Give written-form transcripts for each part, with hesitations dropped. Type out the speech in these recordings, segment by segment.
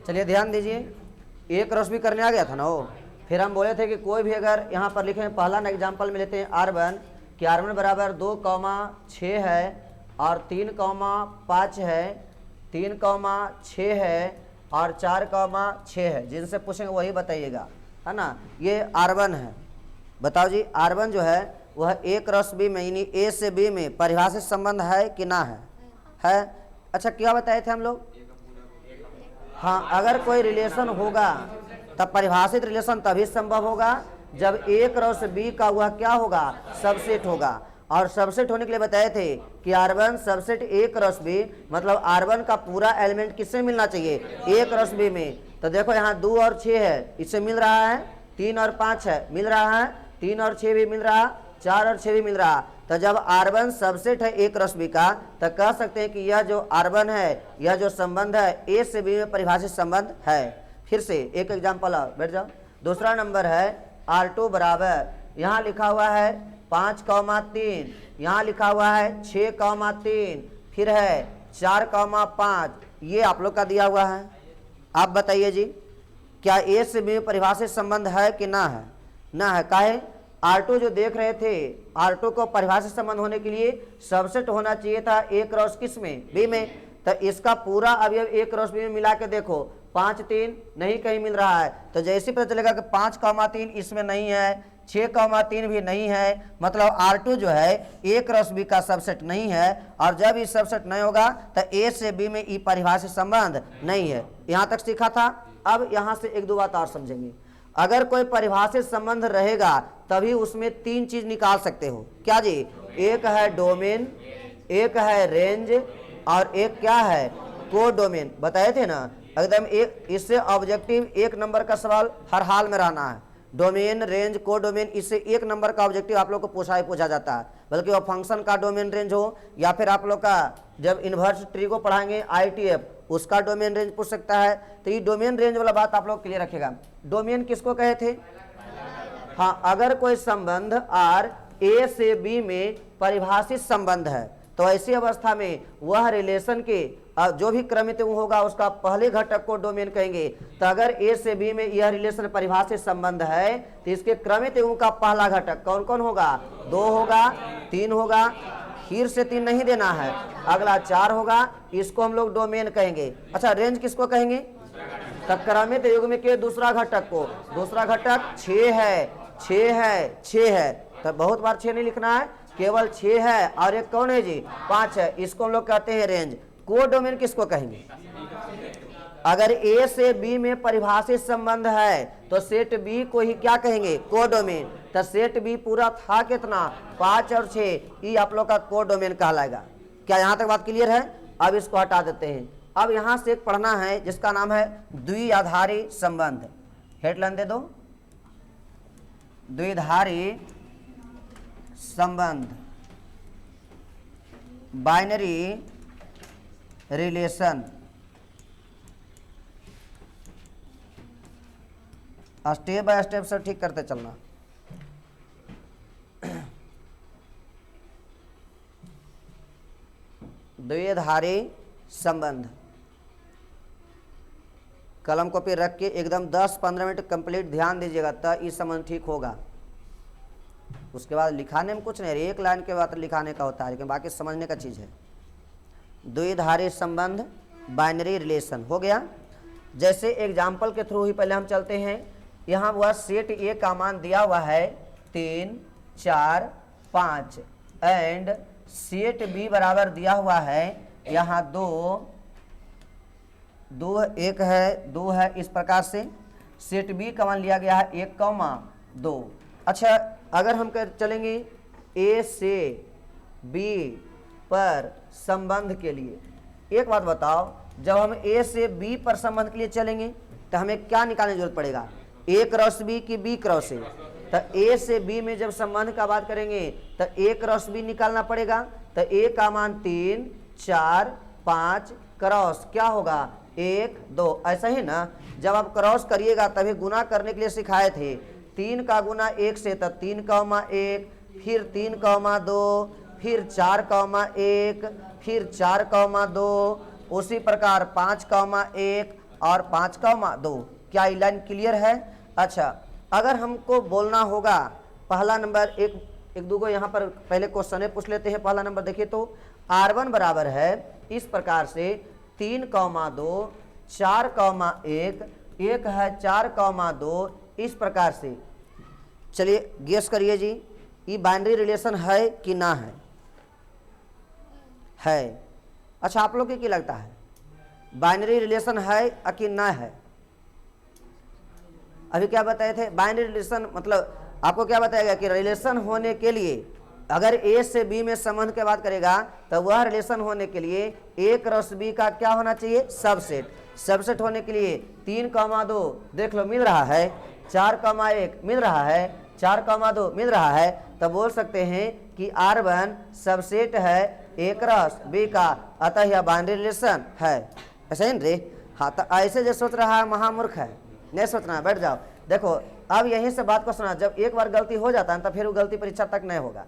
चलिए ध्यान दीजिए, एक क्रॉस बी करने आ गया था ना वो। फिर हम बोले थे कि कोई भी अगर यहाँ पर लिखें, पहला एग्जाम्पल में लेते हैं R1 कि R1 बराबर 2,6 है और 3,5 है, 3,6 है और 4,6 है। जिनसे पूछेंगे वही बताइएगा, है ना। ये R1 है। बताओ जी, R1 जो है वह A क्रॉस B में यानी A से B में परिभाषित संबंध है कि ना है? अच्छा, क्या बताए थे हम लोग? हाँ, अगर कोई रिलेशन होगा तब परिभाषित रिलेशन तभी संभव होगा जब A क्रॉस B का वह क्या होगा, सबसेट होगा। और सबसेट होने के लिए बताए थे कि R1 subset A cross B, मतलब R1 का पूरा एलिमेंट किससे मिलना चाहिए, A क्रॉस B में। तो देखो यहाँ 2 और 6 है, इससे मिल रहा है। 3 और 5 है, मिल रहा है। 3 और 6 भी मिल रहा, 4 और 6 भी मिल रहा। तो जब R1 सबसेट है A क्रॉस B का, तो कह सकते हैं कि यह जो R1 है, यह जो संबंध है A से B में परिभाषित संबंध है। फिर से एक एग्जाम्पल और बैठ जाओ। दूसरा नंबर है R2 बराबर, यहाँ लिखा हुआ है 5,3, यहाँ लिखा हुआ है 6,3, फिर है 4,5। ये आप लोग का दिया हुआ है। आप बताइए जी, क्या A से B में परिभाषित संबंध है कि ना है? ना है। काहे? R2 जो देख रहे थे, R2 को परिभाषित संबंध होने के लिए सबसेट होना चाहिए था A क्रॉस किस में, B में। तो इसका पूरा अवयव A क्रॉस B में मिला के देखो, 5, 3 नहीं कहीं मिल रहा है। तो जैसे पता चलेगा कि 5,3 इसमें नहीं है, 6,3 भी नहीं है, मतलब R2 जो है A क्रॉस B का सबसेट नहीं है। और जब ये सबसेट नहीं होगा तो A से B में ये परिभाषित संबंध नहीं है। यहाँ तक सीखा था। अब यहाँ से एक दो बात और समझेंगे। अगर कोई परिभाषित संबंध रहेगा तभी उसमें 3 चीज निकाल सकते हो। क्या जी? एक है डोमेन, एक है रेंज और एक क्या है, को डोमेन। बताए थे ना एकदम। एक इससे ऑब्जेक्टिव 1 नंबर का सवाल हर हाल में रहना है। डोमेन, रेंज, को डोमेन, इससे 1 नंबर का ऑब्जेक्टिव आप लोग को पूछा जाता है। बल्कि वो फंक्शन का डोमेन रेंज हो, या फिर आप लोग का जब इन्वर्स ट्री को पढ़ाएंगे ITF, उसका डोमेन रेंज पूछ सकता है। तो ये डोमेन रेंज वाला बात आप लोग क्लियर रखेगा। डोमेन किसको कहे थे? हाँ, अगर कोई संबंध R A से B में परिभाषित संबंध है तो ऐसी अवस्था में वह रिलेशन के जो भी क्रमित होगा उसका पहले घटक को डोमेन कहेंगे। तो अगर A से B में यह रिलेशन परिभाषित संबंध है तो इसके क्रमित का पहला घटक कौन कौन होगा? 2 होगा, 3 होगा, फिर से 3 नहीं देना है, अगला 4 होगा, इसको हम लोग डोमेन कहेंगे। अच्छा, रेंज किसको कहेंगे? तब क्रमित युग्म के दूसरा घटक को। दूसरा घटक 6 है, 6 है, 6 है। तो बहुत बार 6 नहीं लिखना है, केवल 6 है और एक कौन है जी? 5 है। इसको हम लोग कहते हैं रेंज। को डोमेन किसको कहेंगे? अगर A से B में परिभाषित संबंध है तो सेट B को ही क्या कहेंगे? को डोमेन। तो सेट B पूरा था कितना? 5 और 6, ये आप लोग का को डोमेन कहलाएगा। क्या यहाँ तक बात क्लियर है? अब इसको हटा देते हैं। अब यहाँ से एक पढ़ना है जिसका नाम है द्विआधारी संबंध। हेडलाइन दे दो, द्विआधारी संबंध, binary relation. Step by step से ठीक करते चलना। द्विआधारी संबंध, कलम कॉपी रख के एकदम 10-15 मिनट कंप्लीट ध्यान दीजिएगा, तब ये संबंध ठीक होगा। उसके बाद लिखाने में कुछ नहीं, एक लाइन के बाद लिखाने का होता है, लेकिन बाकी समझने का चीज़ है। द्विआधारी संबंध, बाइनरी रिलेशन हो गया। जैसे एग्जाम्पल के थ्रू ही पहले हम चलते हैं। यहाँ वह सेट A का मान दिया हुआ है 3, 4, 5 एंड सेट B बराबर दिया हुआ है यहाँ 2, 1 है, 2 है। इस प्रकार से सेट B का मान लिया गया है 1,2। अच्छा, अगर हम चलेंगे A से B पर संबंध के लिए, एक बात बताओ, जब हम A से B पर संबंध के लिए चलेंगे तो हमें क्या निकालने की जरूरत पड़ेगा? A क्रॉस B की B क्रॉस A। तो A से B में जब संबंध का बात करेंगे तो A क्रॉस B निकालना पड़ेगा। तो A का मान 3, 4, 5 क्रॉस क्या होगा? 1, 2। ऐसा ही ना, जब आप क्रॉस करिएगा तभी गुना करने के लिए सिखाए थे। 3 का गुना 1 से तो 3,1, फिर 3,2, फिर 4,1, फिर 4,2, उसी प्रकार 5,1 और 5,2। क्या ये लाइन क्लियर है? अच्छा, अगर हमको बोलना होगा पहला नंबर, एक दो को यहाँ पर पहले क्वेश्चन पूछ लेते हैं। पहला नंबर देखिए तो R1 बराबर है इस प्रकार से 3,2, 4,1, एक है 4,2, इस प्रकार से। चलिए गेस करिए जी, ये बाइनरी रिलेशन है कि ना है? है। अच्छा, आप लोग को क्या लगता है, बाइनरी रिलेशन है कि ना है? अभी क्या बताए थे? बाइनरी रिलेशन मतलब आपको क्या बताया गया कि रिलेशन होने के लिए अगर ए से बी में संबंध की बात करेगा तो वह रिलेशन होने के लिए ए क्रॉस बी का क्या होना चाहिए? सबसेट। सबसेट होने के लिए 3,2 देख लो मिल रहा है, 4,1 मिल रहा है, 4,2 मिल रहा है, तब बोल सकते हैं कि R1 सबसेट है ए क्रॉस बी का, अतः यह बाइनरी रिलेशन है। ऐसा ही रे? हाँ, तो ऐसे जो सोच रहा है महामूर्ख है, नहीं सोचना, बैठ जाओ। देखो अब यहीं से बात को सुना, जब एक बार गलती हो जाता है तो फिर वो गलती परीक्षा तक नहीं होगा।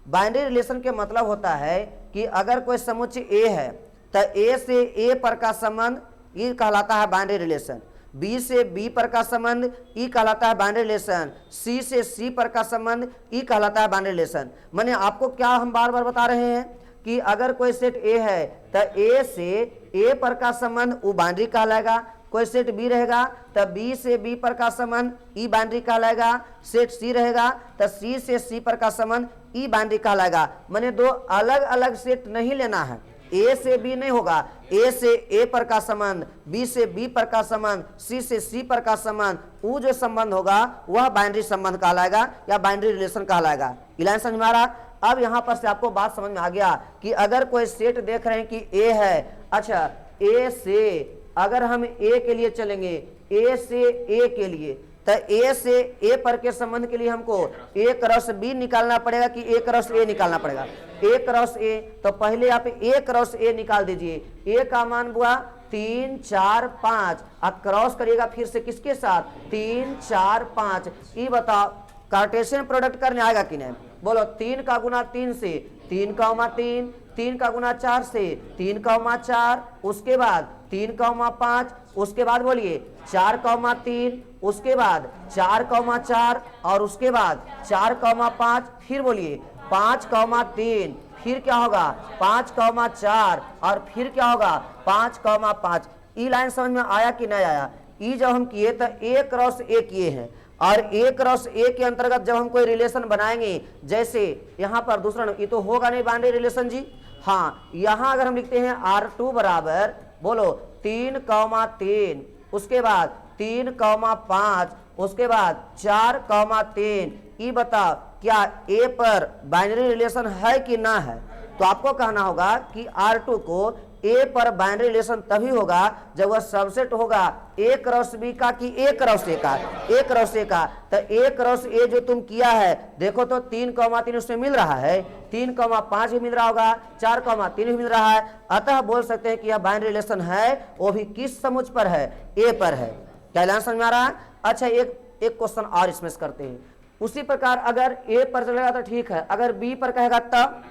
बाइनरी रिलेशन के मतलब होता है कि अगर कोई समुच्चय ए है तो ए से ए पर का संबंध ये कहलाता है बाइनरी रिलेशन, बी से बी पर का संबंध ई कहलाता है बाइनरी रिलेशन, सी से सी पर का संबंध ई कहलाता है बाइनरी रिलेशन। माने आपको क्या हम बार बार बता रहे हैं कि अगर कोई सेट ए है तो ए से ए पर का संबंध वो बाइनरी कहलाएगा, कोई सेट बी रहेगा तो बी से बी पर का संबंध ई बाइनरी कहलाएगा, सेट सी रहेगा तो सी से सी पर का संबंध ई बाइनरी कहलाएगा। माने दो अलग अलग सेट नहीं लेना है, ए से बी नहीं होगा, ए से ए पर का संबंध, बी से बी पर का संबंध, सी से सी पर का संबंध, वो जो संबंध होगा वह बाइनरी संबंध कहलाएगा या बाइनरी रिलेशन कहलाएगा। लाइन समझ में आ रहा? अब यहाँ पर से आपको बात समझ में आ गया कि अगर कोई सेट देख रहे हैं कि ए है, अच्छा ए से अगर हम ए के लिए चलेंगे, ए से ए के लिए, तो ए से ए पर के संबंध के लिए हमको ए क्रॉस बी निकालना पड़ेगा कि ए क्रॉस ए निकालना पड़ेगा? ए क्रॉस ए, तो पहले आप ए क्रॉस ए निकाल दीजिए। ए का मान हुआ 3, 4, 5, आप क्रॉस करिएगा फिर से किसके साथ? 3, 4, 5। ये बताओ कार्टेशियन प्रोडक्ट करने आएगा कि नहीं? बोलो 3 का गुना 3 से 3,3, 3 का गुना 4 से 3,4, उसके बाद 3,5, उसके बाद बोलिए 4,3, उसके बाद 4,4 और उसके बाद 4,5, फिर बोलिए 5,3, फिर क्या होगा 5,4 और फिर क्या होगा 5,5। ई लाइन समझ में आया कि नहीं आया? ई जब हम किए तो ए क्रॉस ए किए हैं और ए क्रॉस ए के अंतर्गत जब हम कोई रिलेशन बनाएंगे, जैसे यहाँ पर दूसरा ये तो होगा नहीं बाइनरी रिलेशन जी। हाँ, यहाँ अगर हम लिखते हैं R2 बराबर बोलो 3,3, उसके बाद 3,5, उसके बाद 4,3, ये बताओ क्या ए पर बाइनरी रिलेशन है कि ना है? तो आपको कहना होगा कि R2 को ए पर बाइनरी रिलेशन तभी होगा जब वह सबसेट होगा ए क्रॉस बी का कि ए क्रॉस ए का? ए क्रॉस ए का। तो ए क्रॉस ए जो तुम किया है देखो तो 3,3 उसमें मिल रहा है, 3,5 भी मिल रहा होगा, 4,3 भी मिल रहा है, अतः बोल सकते हैं कि यह बाइनरी रिलेशन है, वो भी किस समुच्चय पर है? ए पर है। क्या लाइन समझ में आ रहा है? अच्छा, एक क्वेश्चन और इसमें करते हैं। उसी प्रकार अगर ए पर चलेगा तो ठीक है, अगर बी पर कहेगा तब?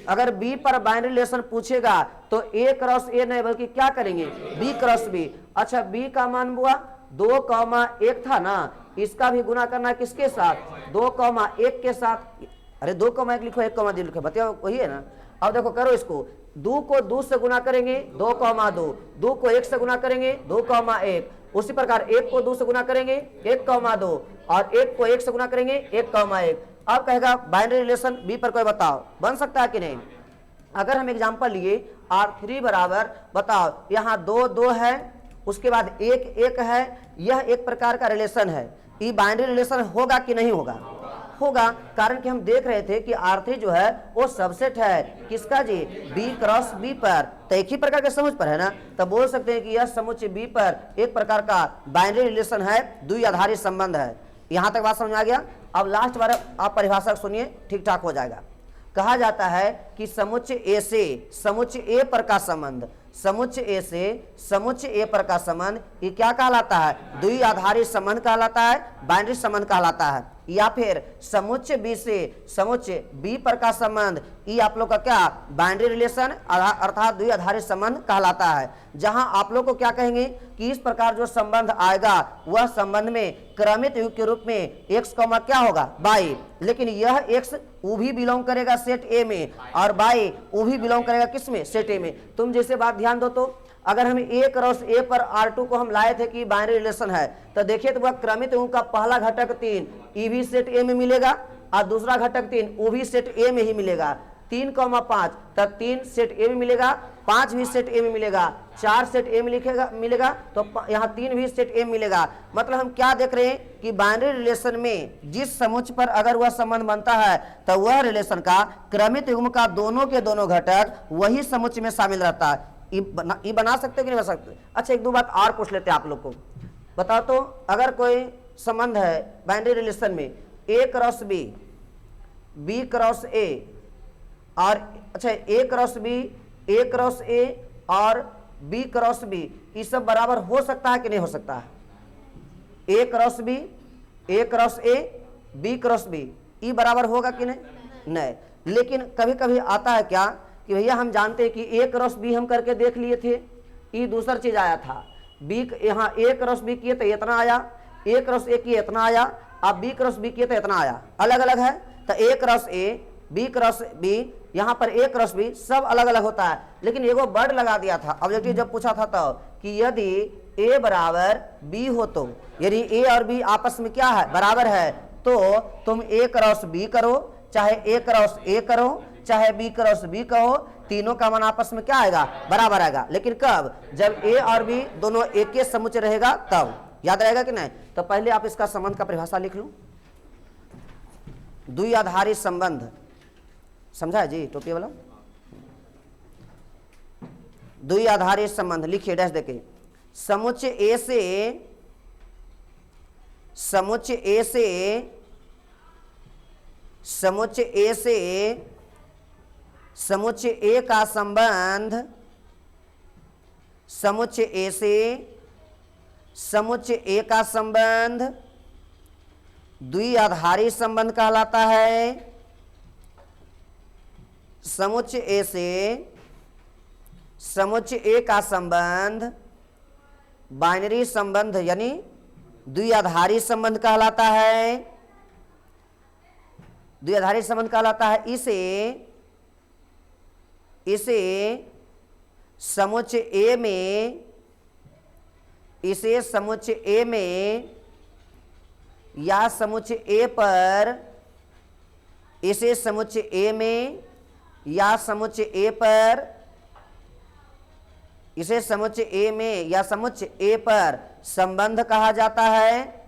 अगर बी पर बाइनरी रिलेशन पूछेगा तो ए क्रॉस ए नहीं बल्कि क्या करेंगे? B cross B. अच्छा, बी का मान हुआ 2,1 था ना, इसका भी गुना करना है किसके साथ? 2,1 के साथ। अरे 2,1 लिखो, 1,2 लिखो, बताओ वही है ना। अब देखो करो इसको, 2 को 2 से गुना करेंगे 2,2, 2 को 1 से गुना करेंगे 2,1, उसी प्रकार 1 को 2 से गुना करेंगे 1,2 और 1 को 1 से गुना करेंगे 1,1। अब कहेगा बाइनरी रिलेशन बी पर कोई बताओ, बन सकता है कि नहीं? अगर हम एग्जांपल लिए R3 बराबर बताओ यहाँ 2, 2 है, उसके बाद 1, 1 है, यह एक प्रकार का रिलेशन है, ये बाइनरी रिलेशन होगा कि नहीं होगा? होगा, कारण कि हम देख रहे थे कि R3 जो है वो सबसेट है किसका जी? बी क्रॉस बी पर, तो एक ही प्रकार के समुच्चय पर है ना, तब बोल सकते हैं कि यह समुच्चय बी पर एक प्रकार का बाइनरी रिलेशन है, द्विआधारी संबंध है। यहां तक बात समझ आ गया? अब लास्ट बार आप परिभाषा सुनिए, ठीक ठाक हो जाएगा। कहा जाता है कि समुच्चय ए से समुच्चय ए पर का संबंध, समुच्चय ए से समुच्चय ए पर का संबंध ये क्या कहलाता है? द्विआधारी संबंध कहलाता है, बाइनरी संबंध कहलाता है। या फिर समुच्चय बी से समुच्चय बी पर का संबंध, ये आप लोग का क्या बाइनरी रिलेशन अर्थात द्विआधारित संबंध कहलाता है। जहां आप लोग को क्या कहेंगे कि इस प्रकार जो संबंध आएगा वह संबंध में क्रमित युग के रूप में x कॉमा क्या होगा y, लेकिन यह x वो भी बिलोंग करेगा सेट ए में और y वो भी बिलोंग करेगा किस में, सेट ए में। तुम जैसे बात ध्यान दो तो अगर हम ए क्रॉस ए पर R2 को हम लाए थे कि बाइनरी रिलेशन है, तो देखिए तो वह क्रमित युग का पहला घटक 3 ई भी सेट ए में मिलेगा और दूसरा घटक 3 वो भी सेट ए में ही मिलेगा। 3,5 तब 3 सेट ए में मिलेगा, 5 भी सेट ए में मिलेगा, 4 सेट ए में मिलेगा तो यहाँ 3 भी सेट ए में मिलेगा। मतलब हम क्या देख रहे हैं कि बाइनरी रिलेशन में जिस समुच्चय पर अगर वह संबंध बनता है तो वह रिलेशन का क्रमित युग्म का दोनों के दोनों घटक वही समुच्चय में शामिल रहता है। ये बना सकते हो कि नहीं बना सकते? अच्छा, एक दो बात और पूछ लेते हैं आप लोग को। बताओ तो अगर कोई संबंध है बाइनरी रिलेशन में A cross B, B cross A और अच्छा A cross B, A cross A और बी क्रॉस बी, ये सब बराबर हो सकता है कि नहीं हो सकता है? A cross B, A cross A, B cross B, ये बराबर होगा कि नहीं? नहीं। लेकिन कभी कभी आता है क्या कि भैया हम जानते हैं कि ए क्रॉस बी हम करके देख लिए थे, ये दूसरा चीज आया था। बी यहाँ ए क्रॉस बी किए तो इतना आया, ए क्रॉस ए किए इतना आया, अब बी क्रॉस बी किए तो इतना आया, अलग अलग है। तो A cross A, B cross B, यहाँ पर ए क्रॉस बी सब अलग अलग होता है। लेकिन एगो वर्ड लगा दिया था ऑब्जेक्टिव जब पूछा था तो कि यदि ए बराबर बी हो तो, यदि ए और बी आपस में क्या है, बराबर है, तो तुम ए क्रॉस बी करो, चाहे ए क्रॉस ए करो, चाहे बी क्रॉस बी कहो, तीनों का मान आपस में क्या आएगा, बराबर आएगा। लेकिन कब? जब ए और बी दोनों एक ही समुच्चय रहेगा तब। याद रहेगा कि नहीं? तो पहले आप इसका संबंध का परिभाषा लिख लो। द्विआधारी संबंध, समझा है जी? टोपी वाला द्विआधारी संबंध लिखिए डैश देके। समुच्चय ए से, समुच्चय ए से, समुच्चय ए से समुच्चय ए का संबंध, समुच्चय ए से समुच्चय ए का संबंध द्विआधारी संबंध कहलाता है। समुच्चय ए से समुच्चय ए का संबंध बाइनरी संबंध यानी द्विआधारी संबंध कहलाता है। द्विआधारी संबंध कहलाता है। इसे समुच्चय ए में, इसे समुच्चय ए में या समुच्चय ए पर, इसे समुच्चय ए में या समुच्चय ए पर, इसे समुच्चय ए में या समुच्चय ए पर संबंध कहा जाता है।